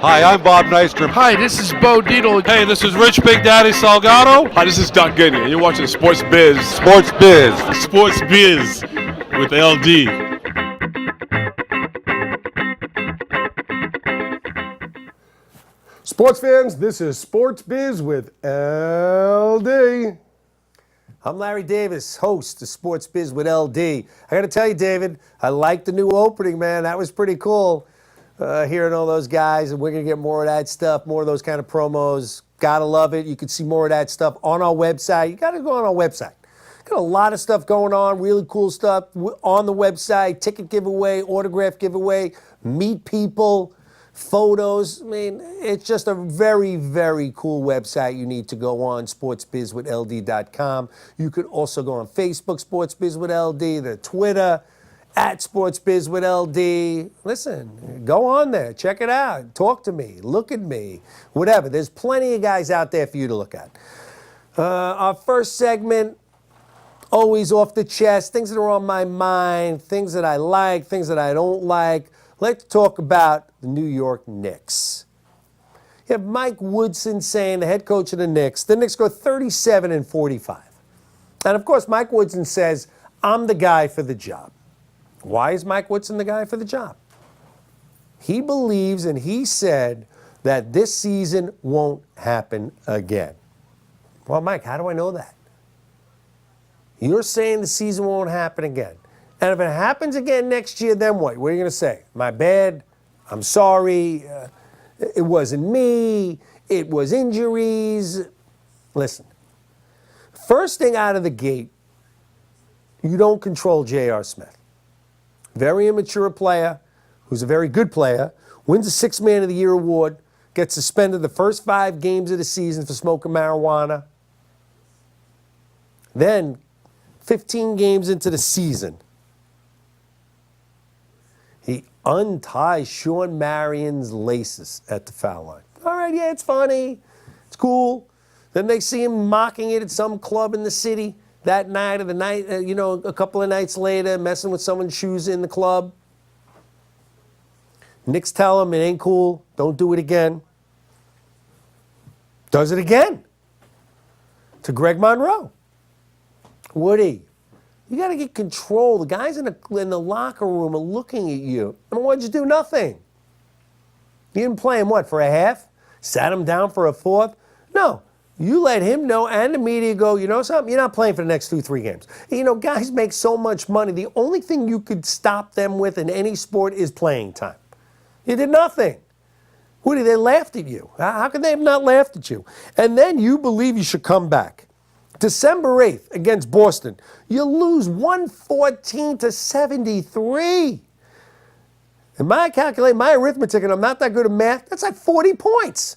Hi, I'm Bob Nystrom. Hi, this is Bo Dietl. Hey, this is Rich Big Daddy Salgado. Hi, this is Doc Gidney, and you're watching Sports Biz. Sports Biz. Sports Biz with LD. Sports fans, this is Sports Biz with LD. I'm Larry Davis, host of Sports Biz with LD. I got to tell you, David, I like the new opening, man. That was pretty cool. Hearing all those guys, and we're going to get more of that stuff, more of those kind of promos. Gotta love it. You can see more of that stuff on our website. You got to go on our website. Got a lot of stuff going on, really cool stuff on the website. Ticket giveaway, autograph giveaway, meet people, photos. I mean, it's just a very, very cool website you need to go on, sportsbizwithld.com. You could also go on Facebook, Sports Biz with LD, the Twitter, at Sports Biz with LD. Listen, go on there, check it out, talk to me, look at me, whatever. There's plenty of guys out there for you to look at. Our first segment, always off the chest, things that are on my mind, things that I like, things that I don't like. Let's talk about the New York Knicks. You have Mike Woodson saying, the head coach of the Knicks go 37-45. And of course, Mike Woodson says, I'm the guy for the job. Why is Mike Woodson the guy for the job? He believes, and he said, that this season won't happen again. Well, Mike, how do I know that? You're saying the season won't happen again. And if it happens again next year, then what? What are you going to say? My bad. I'm sorry. It wasn't me. It was injuries. Listen, first thing out of the gate, you don't control J.R. Smith. Very immature player, who's a very good player, wins a Sixth Man of the Year award, gets suspended the first 5 games of the season for smoking marijuana. Then, 15 games into the season, he unties Sean Marion's laces at the foul line. All right, yeah, it's funny. It's cool. Then they see him mocking it at some club in the city that night or the night, a couple of nights later, messing with someone's shoes in the club. Knicks tell him it ain't cool. Don't do it again. Does it again to Greg Monroe. Woody, you got to get control. The guys in the locker room are looking at you. And what'd you do? Nothing. You didn't play him, what, for a half? Sat him down for a fourth? No. You let him know and the media go, you know something? You're not playing for the next 2-3 games. Guys make so much money. The only thing you could stop them with in any sport is playing time. You did nothing. Woody, they laughed at you. How could they have not laughed at you? And then you believe you should come back. December 8th against Boston, you lose 114-73. And my arithmetic, and I'm not that good at math, that's like 40 points.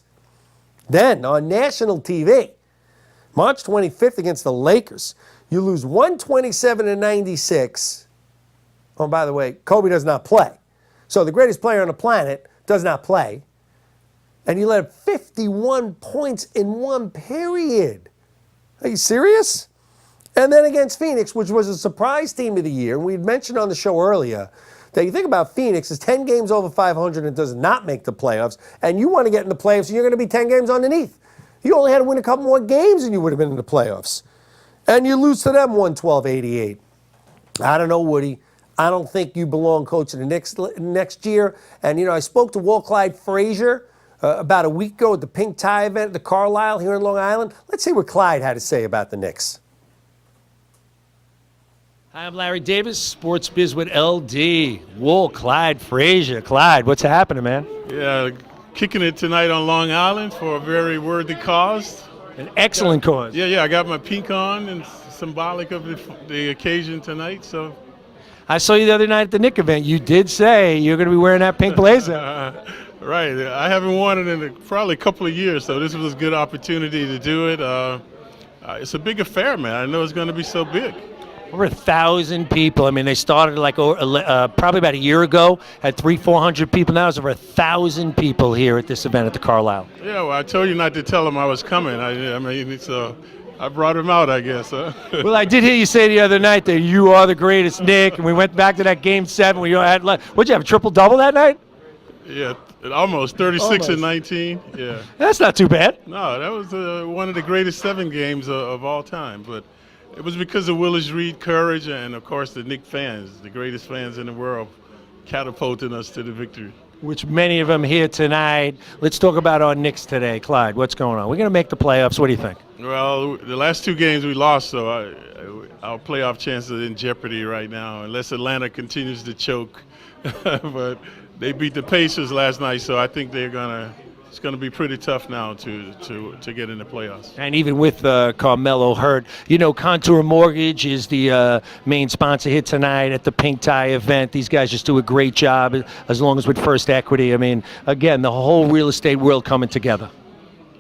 Then, on national TV, March 25th against the Lakers, you lose 127-96. Oh, by the way, Kobe does not play. So the greatest player on the planet does not play. And you let up 51 points in one period. Are you serious? And then against Phoenix, which was a surprise team of the year, and we had mentioned on the show earlier, that you think about Phoenix is 10 games over 500 and does not make the playoffs, and you want to get in the playoffs, and you're going to be 10 games underneath. You only had to win a couple more games and you would have been in the playoffs. And you lose to them 112-88. I don't know, Woody. I don't think you belong coaching the Knicks next year. And, I spoke to Walt Clyde Frazier about a week ago at the Pink Tie event at the Carlisle here in Long Island. Let's see what Clyde had to say about the Knicks. Hi, I'm Larry Davis, Sports Biz with LD. Whoa, Clyde Frazier. Clyde, what's happening, man? Yeah, kicking it tonight on Long Island for a very worthy cause. An excellent cause. Yeah, I got my pink on and symbolic of the occasion tonight, so. I saw you the other night at the Knick event. You did say you're going to be wearing that pink blazer. Right. I haven't worn it in probably a couple of years, so this was a good opportunity to do it. It's a big affair, man. I know it's going to be so big. Over 1,000 people. I mean, they started probably about a year ago, had 300-400 people. Now there's over 1,000 people here at this event at the Carlisle. Yeah, well, I told you not to tell them I was coming. I mean, it's I brought him out, I guess, huh? Well, I did hear you say the other night that you are the greatest, Nick, and we went back to that Game 7 where you had, what'd you have, a triple-double that night? Yeah, almost 36 and 19. Yeah. That's not too bad. No, that was one of the greatest 7 games of all time. But it was because of Willis Reed courage and, of course, the Knicks fans, the greatest fans in the world, catapulting us to the victory. Which many of them here tonight. Let's talk about our Knicks today. Clyde, what's going on? We're going to make the playoffs. What do you think? Well, the last 2 games we lost, so our playoff chances are in jeopardy right now, unless Atlanta continues to choke. But they beat the Pacers last night, so I think it's gonna be pretty tough now to get in the playoffs. And even with Carmelo hurt, Contour Mortgage is the main sponsor here tonight at the Pink Tie event. These guys just do a great job, as long as with First Equity. I mean, again, the whole real estate world coming together.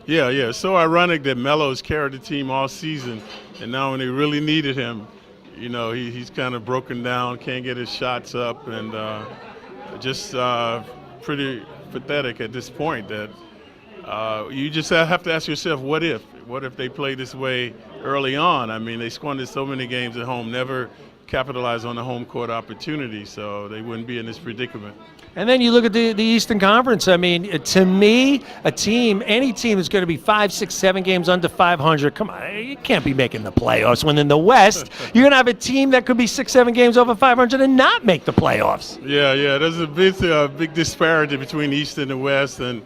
Yeah. It's so ironic that Melo's carried the team all season, and now when they really needed him, he's kind of broken down, can't get his shots up, and just pretty pathetic at this point that you just have to ask yourself, what if they play this way early on? I mean, they squandered so many games at home, never capitalized on the home court opportunity, so they wouldn't be in this predicament. And then you look at the Eastern Conference. I mean, to me, any team that's going to be 5, 6, 7 games under 500, come on, you can't be making the playoffs. When in the West, you're going to have a team that could be 6, 7 games over 500 and not make the playoffs. Yeah, there's a big disparity between the East and the West, and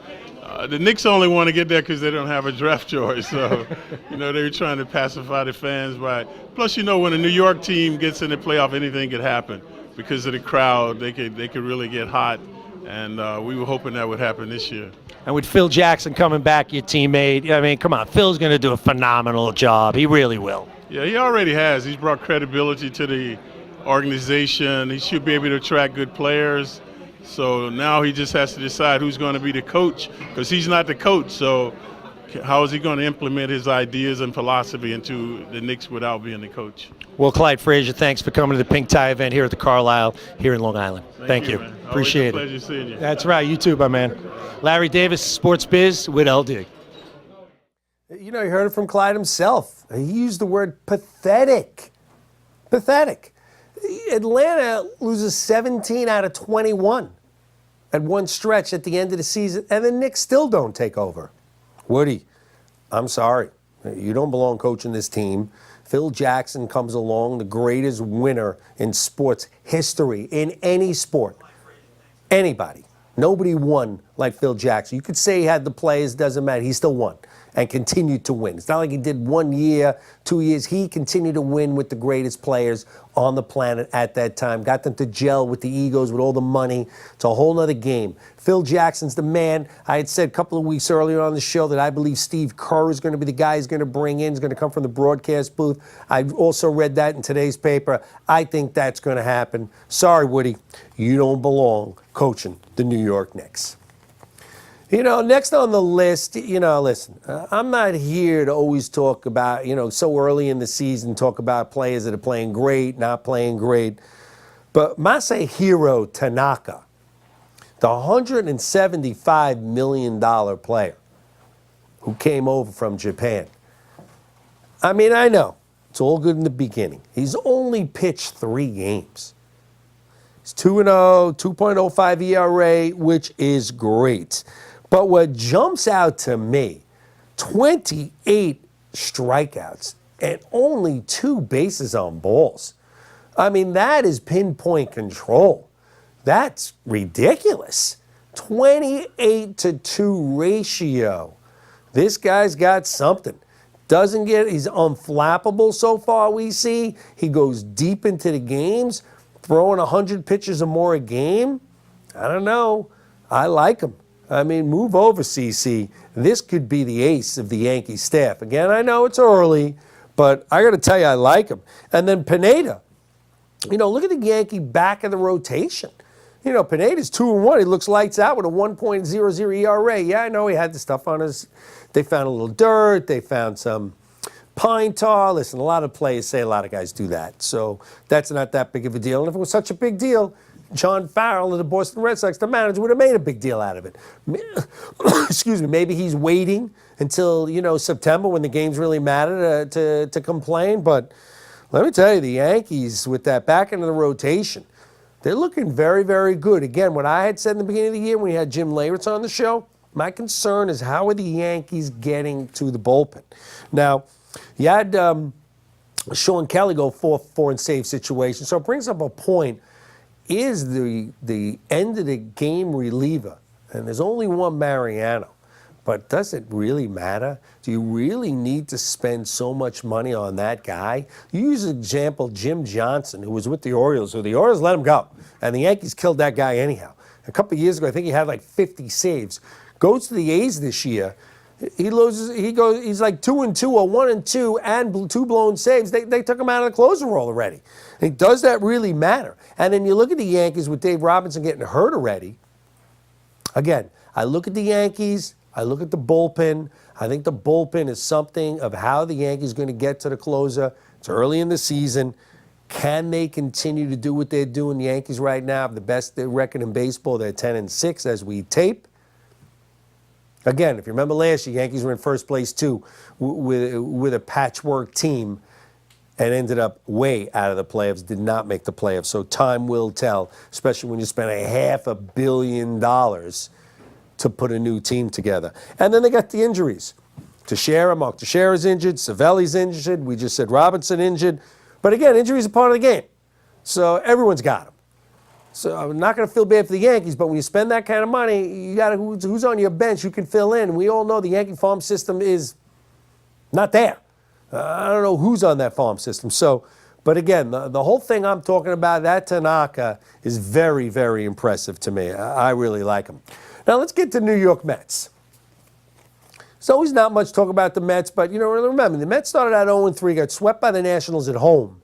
the Knicks only want to get there because they don't have a draft choice. So, they were trying to pacify the fans by. Plus, when a New York team gets in the playoff, anything could happen. Because of the crowd, they could really get hot, and we were hoping that would happen this year. And with Phil Jackson coming back, your teammate, I mean, come on, Phil's going to do a phenomenal job. He really will. Yeah, he already has. He's brought credibility to the organization. He should be able to attract good players. So now he just has to decide who's going to be the coach, because he's not the coach. So how is he going to implement his ideas and philosophy into the Knicks without being the coach? Well, Clyde Frazier, thanks for coming to the Pink Tie event here at the Carlisle here in Long Island. Thank you. Man. Appreciate Always a it. pleasure seeing you. That's right. You too, my man. Larry Davis, Sports Biz with LD. You heard it from Clyde himself. He used the word pathetic. Pathetic. Atlanta loses 17 out of 21 at one stretch at the end of the season, and the Knicks still don't take over. Woody, I'm sorry. You don't belong coaching this team. Phil Jackson comes along, the greatest winner in sports history, in any sport. Anybody. Nobody won like Phil Jackson. You could say he had the players, doesn't matter. He still won and continued to win. It's not like he did 1 year, 2 years. He continued to win with the greatest players on the planet at that time. Got them to gel with the egos, with all the money. It's a whole nother game. Phil Jackson's the man. I had said a couple of weeks earlier on the show that I believe Steve Kerr is going to be the guy he's going to bring in. He's going to come from the broadcast booth. I also read that in today's paper. I think that's going to happen. Sorry, Woody. You don't belong coaching the New York Knicks. Next on the list, listen, I'm not here to always talk about, so early in the season, talk about players that are playing great, not playing great. But Masahiro Tanaka, the $175 million player who came over from Japan. I mean, I know it's all good in the beginning. He's only pitched 3 games. He's 2-0, 2.05 ERA, which is great. But what jumps out to me, 28 strikeouts and only 2 bases on balls. I mean, that is pinpoint control. That's ridiculous. 28-2 ratio. This guy's got something. He's unflappable so far, we see. He goes deep into the games, throwing 100 pitches or more a game. I don't know. I like him. I mean, move over, CC. This could be the ace of the Yankee staff. Again, I know it's early, but I got to tell you, I like him. And then Pineda. Look at the Yankee back of the rotation. Pineda's 2-1. He looks lights out with a 1.00 ERA. Yeah, I know he had the stuff on his. They found a little dirt. They found some pine tar. Listen, a lot of players say a lot of guys do that. So that's not that big of a deal. And if it was such a big deal, John Farrell of the Boston Red Sox, the manager, would have made a big deal out of it. Excuse me. Maybe he's waiting until, September when the games really matter to complain. But let me tell you, the Yankees, with that back end of the rotation, they're looking very, very good. Again, what I had said in the beginning of the year when we had Jim Leyritz on the show, my concern is how are the Yankees getting to the bullpen? Now, you had Sean Kelly go 4-4 in save situation, so it brings up a point. Is the end of the game reliever, and there's only one Mariano, but does it really matter? Do you really need to spend so much money on that guy? You use an example, Jim Johnson, who was with the Orioles, so the Orioles let him go, and the Yankees killed that guy anyhow. A couple of years ago, I think he had like 50 saves. Goes to the A's this year. He's like 2-2 or 1-2 and 2 blown saves. They took him out of the closer role already. And does that really matter? And then you look at the Yankees with Dave Robinson getting hurt already. Again, I look at the Yankees. I look at the bullpen. I think the bullpen is something of how the Yankees are going to get to the closer. It's early in the season. Can they continue to do what they're doing? The Yankees right now have the best record in baseball. They're 10-6 as we tape. Again, if you remember last year, Yankees were in first place too with a patchwork team and ended up way out of the playoffs, did not make the playoffs. So time will tell, especially when you spend $500 million to put a new team together. And then they got the injuries. Mark Teixeira's injured, Savelli's injured. We just said Robinson injured. But again, injuries are part of the game. So everyone's got them. So I'm not going to feel bad for the Yankees, but when you spend that kind of money, you got who's on your bench who can fill in. We all know the Yankee farm system is not there. I don't know who's on that farm system. So, but again, the whole thing I'm talking about, that Tanaka is very, very impressive to me. I really like him. Now let's get to New York Mets. There's always not much talk about the Mets, but remember, the Mets started out 0-3, got swept by the Nationals at home.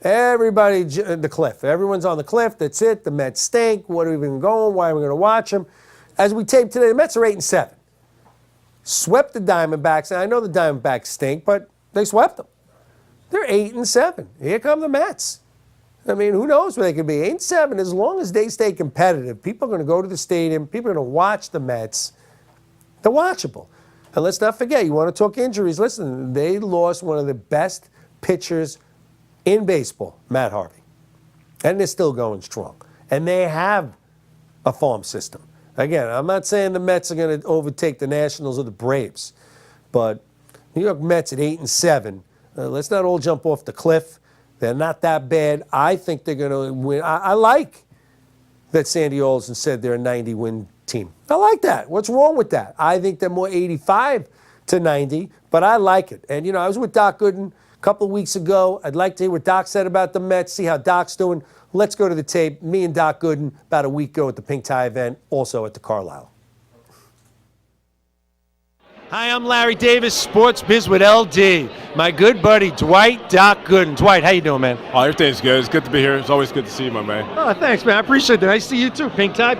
Everybody, the cliff. Everyone's on the cliff. That's it. The Mets stink. What are we even going? Why are we going to watch them? As we tape today, the Mets are 8-7. Swept the Diamondbacks. And I know the Diamondbacks stink, but they swept them. They're 8-7. Here come the Mets. I mean, who knows where they could be? 8-7. As long as they stay competitive, people are going to go to the stadium. People are going to watch the Mets. They're watchable. And let's not forget, you want to talk injuries. Listen, they lost one of the best pitchers in baseball, Matt Harvey. And they're still going strong. And they have a farm system. Again, I'm not saying the Mets are going to overtake the Nationals or the Braves, but New York Mets at 8-7. Let's not all jump off the cliff. They're not that bad. I think they're going to win. I like that Sandy Alderson said they're a 90-win team. I like that. What's wrong with that? I think they're more 85-90, but I like it. And, I was with Doc Gooden a couple of weeks ago. I'd like to hear what Doc said about the Mets, see how Doc's doing. Let's go to the tape. Me and Doc Gooden about a week ago at the Pink Tie event, also at the Carlisle. Hi, I'm Larry Davis, Sports Biz with LD. My good buddy, Dwight Doc Gooden. Dwight, how you doing, man? Oh, everything's good. It's good to be here. It's always good to see you, my man. Oh, thanks, man. I appreciate that. Nice to see you, too. Pink tie.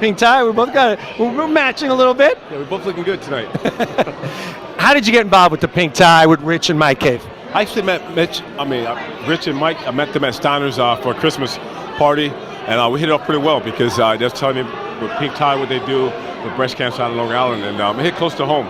We both got it. We're matching a little bit. Yeah, we're both looking good tonight. How did you get involved with the Pink Tie with Rich and Mike Cave? I actually met Rich and Mike. I met them at Steiner's for a Christmas party, and we hit it off pretty well because they're telling me with Pink Tie what they do with breast cancer out of Long Island, and it hit close to home.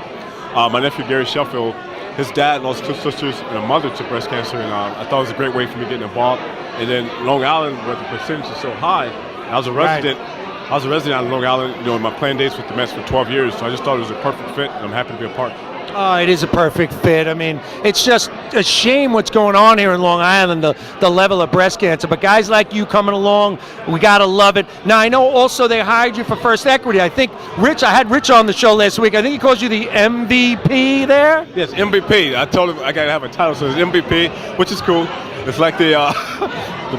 My nephew Gary Sheffield, his dad lost 2 sisters and a mother to breast cancer, and I thought it was a great way for me getting involved. And then Long Island, where the percentage is so high, I was a resident. Right. I was a resident out of Long Island, doing my playing dates with the Mets for 12 years, so I just thought it was a perfect fit, and I'm happy to be a part. Oh, it is a perfect fit. I mean, it's just a shame what's going on here in Long Island, the level of breast cancer. But guys like you coming along, we got to love it. Now, I know also they hired you for First Equity. I think I had Rich on the show last week. I think he calls you the MVP there? Yes, MVP. I told him I got to have a title, so it's MVP, which is cool. It's like the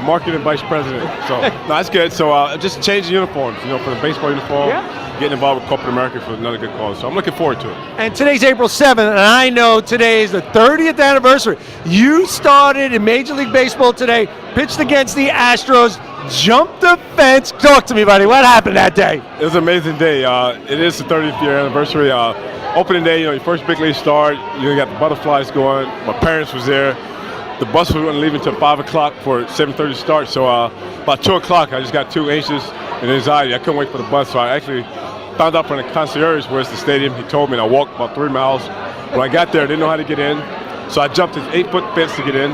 marketing vice president. So, no, that's good. So just changing uniforms, for the baseball uniform. Yeah. Getting involved with corporate America for another good cause. So I'm looking forward to it. And today's April 7th, and I know today is the 30th anniversary. You started in Major League Baseball today, pitched against the Astros, jumped the fence. Talk to me, buddy. What happened that day? It was an amazing day. It is the 30th year anniversary. Opening day, your first big league start. You got the butterflies going. My parents was there. the bus wasn't leaving until 5 o'clock for 7:30 start. So about 2 o'clock, I just got too anxious and anxiety. I couldn't wait for the bus. So I actually found out from the concierge where's the stadium. He told me, and I walked about 3 miles. When I got there, I didn't know how to get in. So I jumped this 8-foot fence to get in.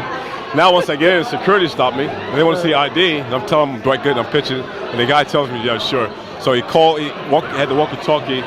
Now once I get in, security stopped me, and they want to see ID. And I'm telling them, do I good? I'm pitching. And the guy tells me, yeah, sure. So he had the walkie-talkie,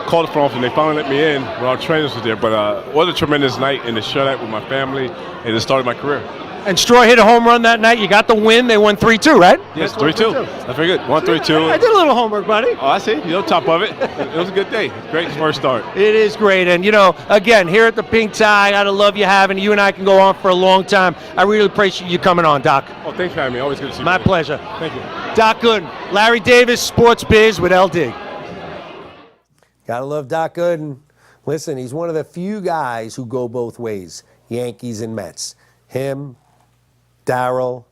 called the front office, and they finally let me in when our trainers was there. But it was a tremendous night in the shutout with my family, and it started my career. And Stroy hit a home run that night. You got the win. They won 3-2, right? Yes, 3-2. That's very good. 1-3-2. I did a little homework, buddy. Oh, I see. You're on top of it. It was a good day. Great first start. It is great. And, you know, again, here at the Pink Tie, I gotta love you having you, and I can go on for a long time. I really appreciate you coming on, Doc. Oh, thanks for having me. Always good to see you. My pleasure. Thank you. Doc Gooden, Larry Davis, Sports Biz with LD. Gotta love Doc Gooden. Listen, he's one of the few guys who go both ways, Yankees and Mets. Him, Darryl,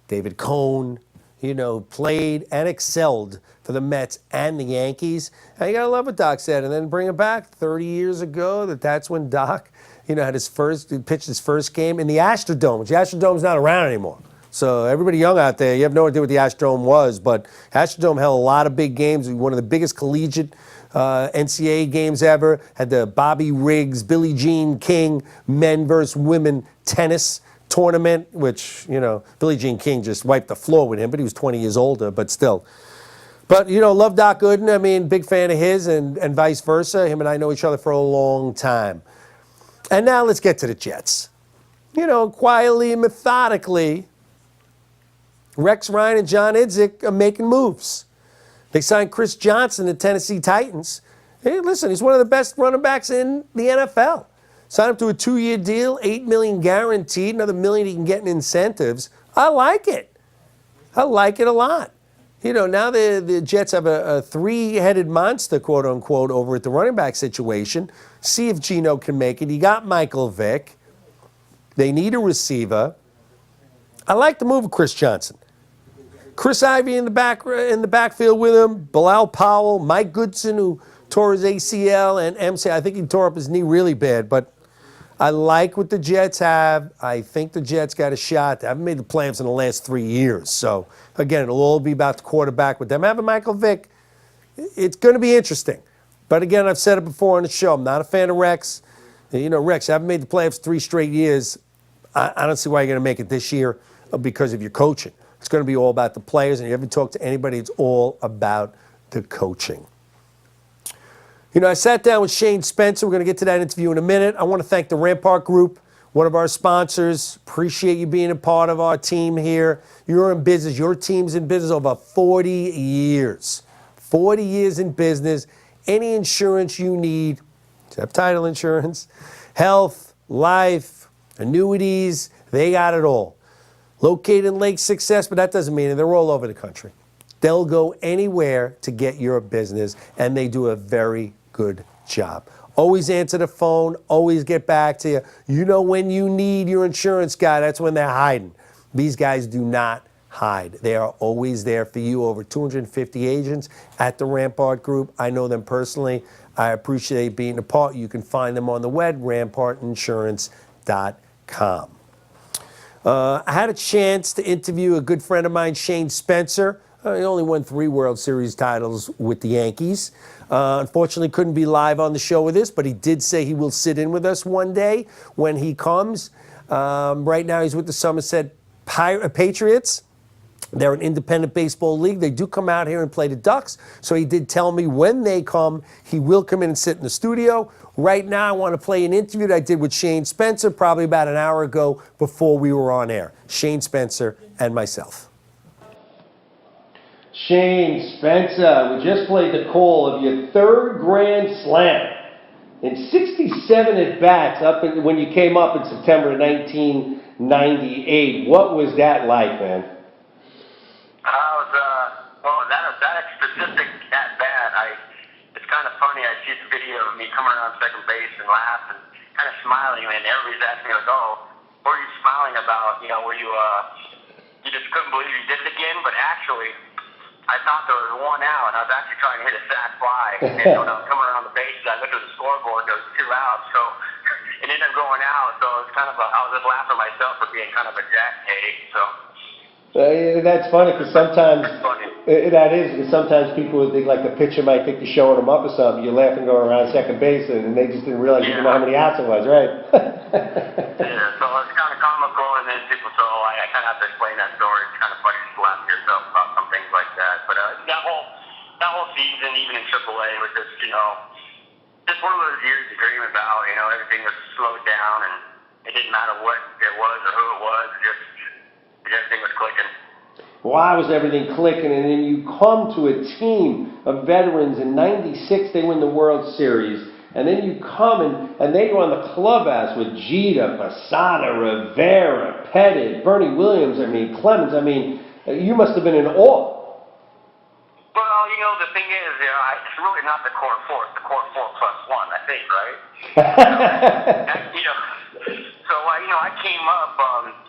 David Cohn, you know, played and excelled for the Mets and the Yankees. And you gotta love what Doc said. And then bring it back 30 years ago, that's when Doc, you know, pitched his first game in the Astrodome. The Astrodome's not around anymore. So everybody young out there, you have no idea what the Astrodome was, but Astrodome held a lot of big games. One of the biggest collegiate NCAA games ever. Had the Bobby Riggs, Billie Jean King men versus women tennis tournament, which, you know, Billie Jean King just wiped the floor with him, but he was 20 years older, but still. But, you know, love Doc Gooden. I mean, big fan of his and vice versa. Him and I know each other for a long time. And now let's get to the Jets. You know, quietly and methodically, Rex Ryan and John Idzik are making moves. They signed Chris Johnson to Tennessee Titans. Hey, listen, he's one of the best running backs in the NFL. Signed him to a 2-year deal, $8 million guaranteed, another $1 million he can get in incentives. I like it. I like it a lot. You know, now the Jets have a 3-headed monster, quote unquote, over at the running back situation. See if Geno can make it. You got Michael Vick. They need a receiver. I like the move of Chris Johnson. Chris Ivy in the backfield with him. Bilal Powell, Mike Goodson, who tore his ACL, and MC. I think he tore up his knee really bad, but I like what the Jets have. I think the Jets got a shot. They haven't made the playoffs in the last 3 years. So, again, it'll all be about the quarterback. With them having Michael Vick, it's going to be interesting. But, again, I've said it before on the show. I'm not a fan of Rex. You know, Rex, I haven't made the playoffs 3 straight years. I don't see why you're going to make it this year because of your coaching. It's going to be all about the players. And you ever talk to anybody, it's all about the coaching. You know, I sat down with Shane Spencer. We're going to get to that interview in a minute. I want to thank the Rampart Group, one of our sponsors. Appreciate you being a part of our team here. You're in business. Your team's in business over 40 years. 40 years in business. Any insurance you need, except title insurance, health, life, annuities, they got it all. Located in Lake Success, but that doesn't mean it. They're all over the country. They'll go anywhere to get your business, and they do a very good job. Always answer the phone, always get back to you. You know when you need your insurance guy, that's when they're hiding. These guys do not hide. They are always there for you. Over 250 agents at the Rampart Group. I know them personally. I appreciate being a part. You can find them on the web, rampartinsurance.com. I had a chance to interview a good friend of mine, Shane Spencer. He only won 3 World Series titles with the Yankees. Unfortunately, couldn't be live on the show with us, but he did say he will sit in with us one day when he comes. Right now, he's with the Somerset Patriots. They're an independent baseball league. They do come out here and play the Ducks. So he did tell me when they come, he will come in and sit in the studio. Right now, I want to play an interview that I did with Shane Spencer probably about an hour ago before we were on air. Shane Spencer and myself. Shane Spencer, we just played the call of your 3rd Grand Slam. In 67 at-bats when you came up in September of 1998. What was that like, man? That specific at-bat, it's kind of funny. I see the video of me coming around second base and laugh and kind of smiling, and everybody's asking me, like, oh, what are you smiling about? You know, were you just couldn't believe you did it again? But actually, I thought there was 1 out, and I was actually trying to hit a sac fly. And when I was coming around the bases, I looked at the scoreboard, there was 2 outs. So it ended up going out. So it's kind of I was just laughing at myself for being kind of a jackass. So. That's funny because sometimes Funny. that is because sometimes people would think like the pitcher might think you're showing them up or something. You're laughing going around second base and they just didn't realize you didn't know how many outs it was, right? Yeah, so it's kind of comical, and then people, so I kind of have to explain that story. It's kind of funny to laugh at yourself about some things like that. But that whole season, even in AAA, was just just one of those years you dream about. Everything was slowed down, and it didn't matter what it was or who it was. Just everything was clicking. Why was everything clicking? And then you come to a team of veterans. In '96, they win the World Series. And then you come and they go on the clubhouse with Jeter, Posada, Rivera, Pettit, Bernie Williams, Clemens. You must have been in awe. Well, the thing is, it's really not the core four. It's the core 4+1, I think, right? So, I came up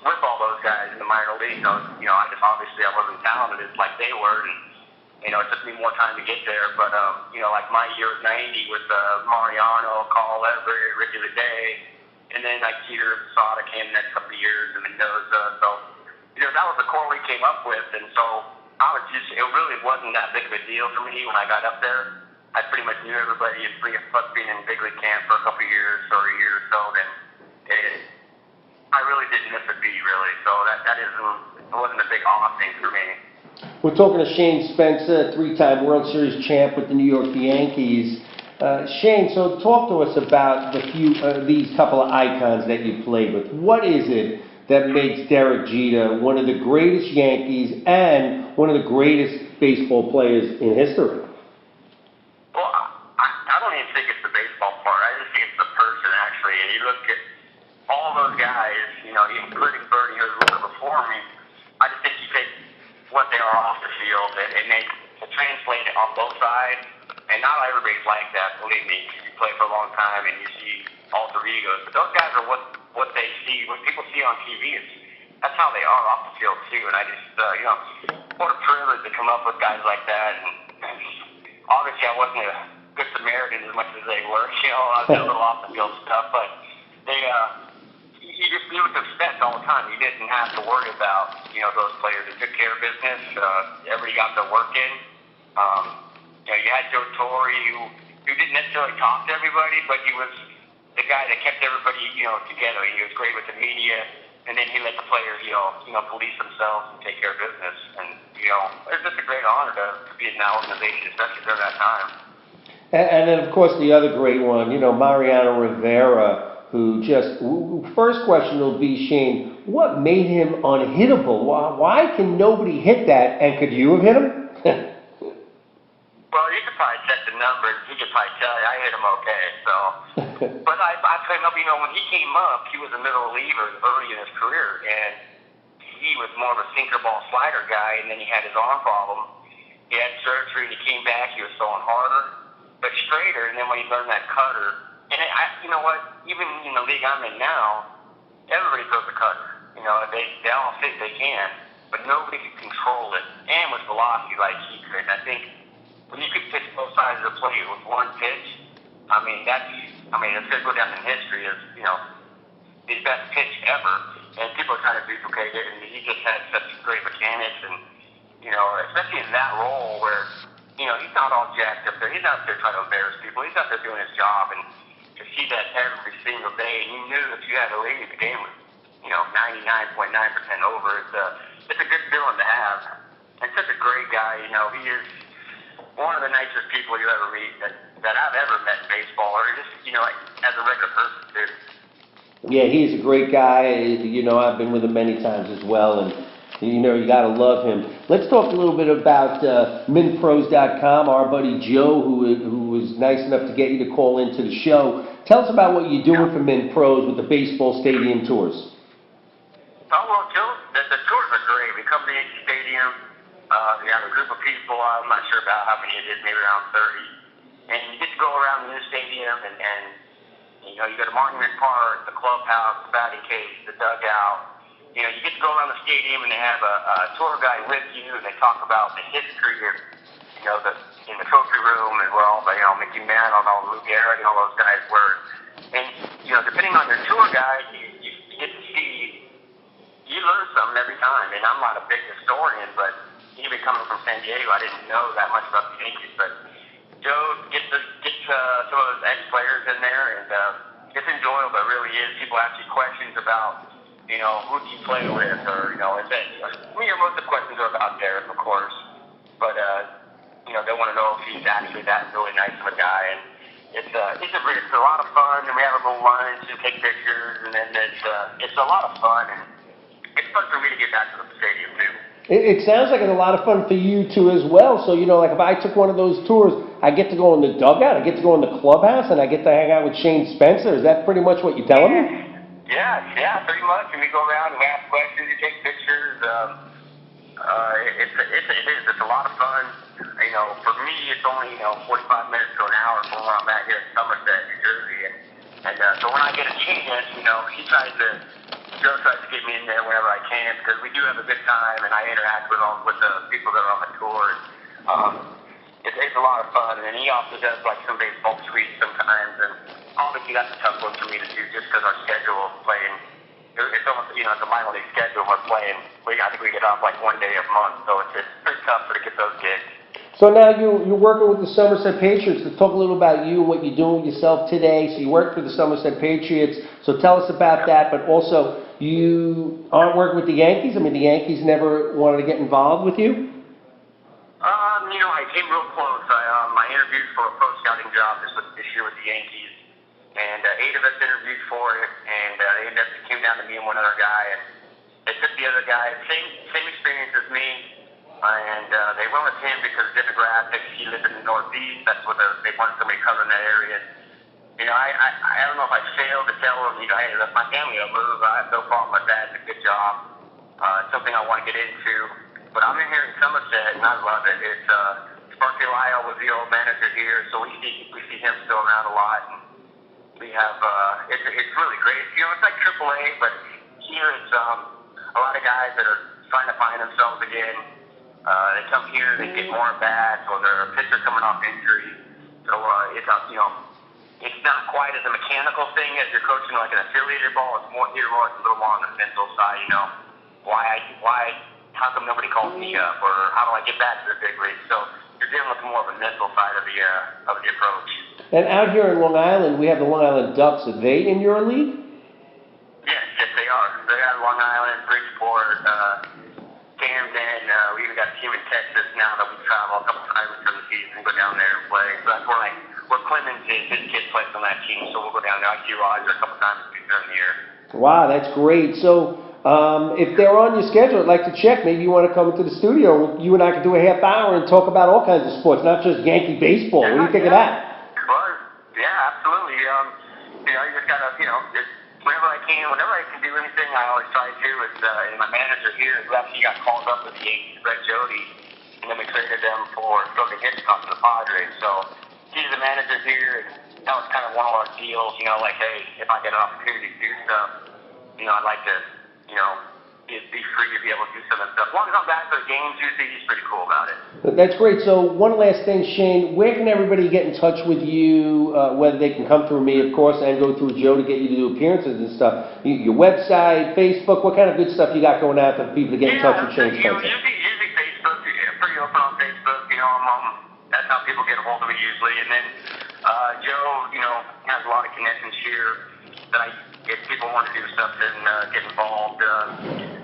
with all those guys in the minor leagues. I just obviously I wasn't talented like they were, and it took me more time to get there. But like my year was '90 with Mariano, Carl Everett, Ricky Leday, and then like Jeter, Posada came the next couple of years, and Mendoza. So that was the core we came up with, and so it really wasn't that big of a deal for me when I got up there. I pretty much knew everybody, and plus being in big league camp for a couple of years or a year or so, then I really didn't miss a beat, really. So it wasn't a big awe thing for me. We're talking to Shane Spencer, three-time World Series champ with the New York Yankees. Shane, so talk to us about these couple of icons that you played with. What is it that makes Derek Jeter one of the greatest Yankees and one of the greatest baseball players in history? Well, I don't even think it's the baseball part. I just think it's the person, actually. And you look at all those guys, including Bernie, who was a little bit before me, I just think you take what they are off the field and they translate it on both sides. And not everybody's like that, believe me. You play for a long time and you see alter egos. But those guys are what they see, what people see on TV. That's how they are off the field, too. And I just, what a privilege to come up with guys like that. And obviously, I wasn't a good Samaritan as much as they were. I was a little off the field stuff. But you just knew what to expect all the time. You didn't have to worry about, those players. They took care of business. Everybody got their work in. You had Joe Torre, who didn't necessarily talk to everybody, but he was the guy that kept everybody, together. He was great with the media, and then he let the players, police themselves and take care of business. And, it's just a great honor to be in that organization, especially during that time. And then, of course, the other great one, Mariano Rivera, first question will be, Shane, what made him unhittable? Why can nobody hit that, and could you have hit him? Well, you could probably check the numbers. He could probably tell you I hit him okay. So, but I played him up. When he came up, he was a middle reliever early in his career, and he was more of a sinker ball slider guy. And then he had his arm problem. He had surgery, and he came back. He was throwing harder, but straighter. And then when he learned that cutter, and you know what? Even in the league I'm in now, everybody throws a cutter. They all think they can, but nobody can control it. And with velocity like he could, I think. When you could pitch both sides of the plate with one pitch, it's going to go down in history as, his best pitch ever. And people are trying to duplicate it, and he just had such great mechanics, and, especially in that role where, he's not all jacked up there. He's out there trying to embarrass people. He's out there doing his job, and to see that every single day, and you knew if you had a lead, the game was, 99.9% over. It's a good feeling to have. And such a great guy, he is one of the nicest people you ever meet that I've ever met in baseball, or just, as a regular person, too. Yeah, he's a great guy. I've been with him many times as well, and, you got to love him. Let's talk a little bit about MintPros.com. Our buddy Joe, who was nice enough to get you to call into the show. Tell us about what you're doing for Mint Pros with the baseball stadium tours. Oh, well, Joe, the tours are great. We come to Yankee Stadium. We have a group of people, I'm not sure about how many it is, maybe around 30. And you get to go around the new stadium, and you go to Monument Park, the clubhouse, the batting cage, the dugout. You get to go around the stadium, and they have a tour guide with you, and they talk about the history of, in the trophy room as well. But, Mickey Mantle and all Lou Gehrig and all those guys were, And, you know, depending on your tour guide, you get to see, you learn something every time. And I'm not a big historian, but even coming from San Diego, I didn't know that much about the Yankees. But Joe gets some of those ex-players in there, and it's enjoyable. It really is. People ask you questions about, you know, who do you play with, or, you know, most of the questions are about Derek, of course. But, you know, they want to know if he's actually that really nice of a guy. And it's a lot of fun, and we have a little lunch and take pictures, and then it's a lot of fun, and it's fun for me to get back to the stadium, too. It sounds like it's a lot of fun for you too as well. So, you know, like if I took one of those tours, I get to go in the dugout, I get to go in the clubhouse, and I get to hang out with Shane Spencer. Is that pretty much what you're telling me? Yeah, pretty much. And we go around and we ask questions, we take pictures. It's a lot of fun. You know, for me, it's only, 45 minutes to an hour from where I'm at here in Somerset, New Jersey. And so when I get a chance, you know, Joe tries to get me in there whenever I can, because we do have a good time, and I interact with the people that are on the tour. It's a lot of fun, and then he also does like some baseball suites sometimes, and obviously that's a tough one for me to do just because our schedule of playing, it's almost, you know, it's a minor league schedule. We're playing, I think we get off like one day a month, so it's pretty tough to get those gigs. So now you're working with the Somerset Patriots. Let's talk a little about you and what you're doing with yourself today. So you work for the Somerset Patriots. So tell us about that, but also you aren't working with the Yankees. I mean, the Yankees never wanted to get involved with you? You know, I came real close. I interviewed for a pro scouting job this year with the Yankees, and 8 of us interviewed for it, and they came down to me and one other guy, and they took the other guy, same experience as me, and they went with him because of demographics. He lived in the Northeast. That's what they wanted somebody covering that area. You know, I don't know if I failed to tell them, you know, hey, that's my family. I'll move. I have no problem with that. It's a good job. It's something I want to get into. But I'm in here in Somerset, and I love it. It's Sparky Lyle was the old manager here, so we see him still around a lot. And we have it's really great. You know, it's like AAA, but here it's a lot of guys that are trying to find themselves again. They come here, they get more at bats, or they're a pitcher coming off injury. So it's not quite as a mechanical thing as you're coaching like an affiliated ball. It's a little more on the mental side. You know, how come nobody calls me up, or how do I get back to the big league? So you're dealing with more of a mental side of the approach. And out here in Long Island, we have the Long Island Ducks. Are they in your league? Yes, they are. They got Long Island, Bridgeport, Camden. We even got a team in Texas now that we travel a couple times during the season and go down there and play. So that's where Clemens is. His kid plays on that team, so we'll go down there. I see Roger a couple times during the year. Wow, that's great. So if they're on your schedule, I'd like to check. Maybe you want to come into the studio. You and I could do a half hour and talk about all kinds of sports, not just Yankee baseball. What do you think of that? Well, yeah, absolutely. You know, you just gotta, whenever I can do anything, I always try to. It's and my manager here, who actually got called up with the Yankees, Brett Jody, and then we traded them for Jordan Hitchcock to the Padres. So he's the manager here, and that was kind of one of our deals. You know, like, hey, if I get an opportunity to do stuff, I'd like to. Be free to be able to do some of the stuff. As long as I'm back for the games, usually he's pretty cool about it. That's great. So one last thing, Shane, where can everybody get in touch with you, whether they can come through me, of course, and go through Joe to get you to do appearances and stuff? Your website, Facebook, what kind of good stuff you got going out for people to get in touch with Shane Spencer? Usually Facebook, pretty open on Facebook. That's how people get a hold of me usually. And then Joe, has a lot of connections here that if people want to do something, get involved.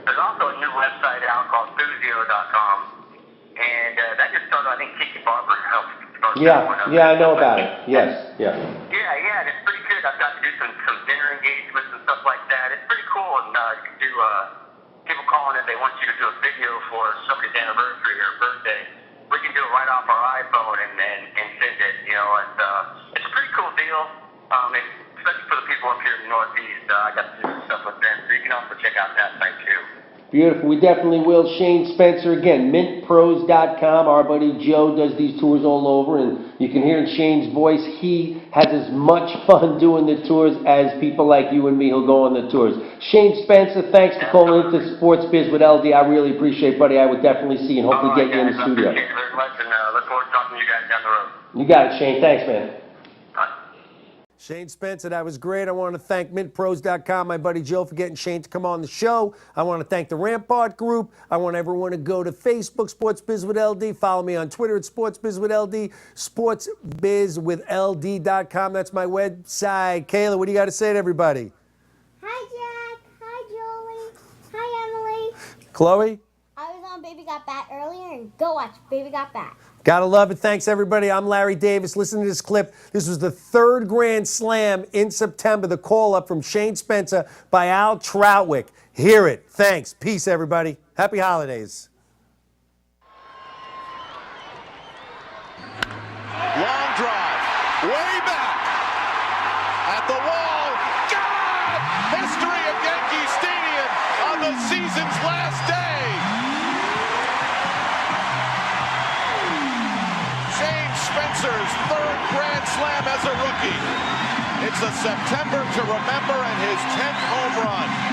There's also a new website out called Thuzio.com, and that just started, I think, Kiki Barber helped start. Yeah, I know about it. Yes, yeah. Yeah, and it's pretty good. I've got to do some dinner engagements and stuff like that. It's pretty cool, and you can do, people calling if they want you to do a video for somebody's anniversary or birthday. We can do it right off our iPhone and send it, it's a pretty cool deal. Especially for the people up here in the Northeast, I got to do some stuff with them, so you can also check out that site too. Beautiful. We definitely will. Shane Spencer, again, mintpros.com. Our buddy Joe does these tours all over, and you can hear in Shane's voice, he has as much fun doing the tours as people like you and me who'll go on the tours. Shane Spencer, thanks for calling into Sports Biz with LD. I really appreciate it, buddy. I would definitely see you and hopefully get you in the studio. Thank you very much, and look forward to talking to you guys down the road. You got it, Shane. Thanks, man. Shane Spencer, that was great. I want to thank mintpros.com, my buddy Joe, for getting Shane to come on the show. I want to thank the Rampart Group. I want everyone to go to Facebook, Sports Biz with LD. Follow me on Twitter at Sports Biz with LD, sportsbizwithld.com. That's my website. Kayla, what do you got to say to everybody? Hi, Jack. Hi, Jolie. Hi, Emily. Chloe? I was on Baby Got Bat earlier, and go watch Baby Got Bat. Gotta love it. Thanks, everybody. I'm Larry Davis. Listen to this clip. This was the third Grand Slam in September, the call-up from Shane Spencer by Al Troutwick. Hear it. Thanks. Peace, everybody. Happy holidays. Long drive. Way back. At the wall. God! History of Yankee Stadium on the season's last day. Spencer's third Grand Slam as a rookie. It's a September to remember and his 10th home run.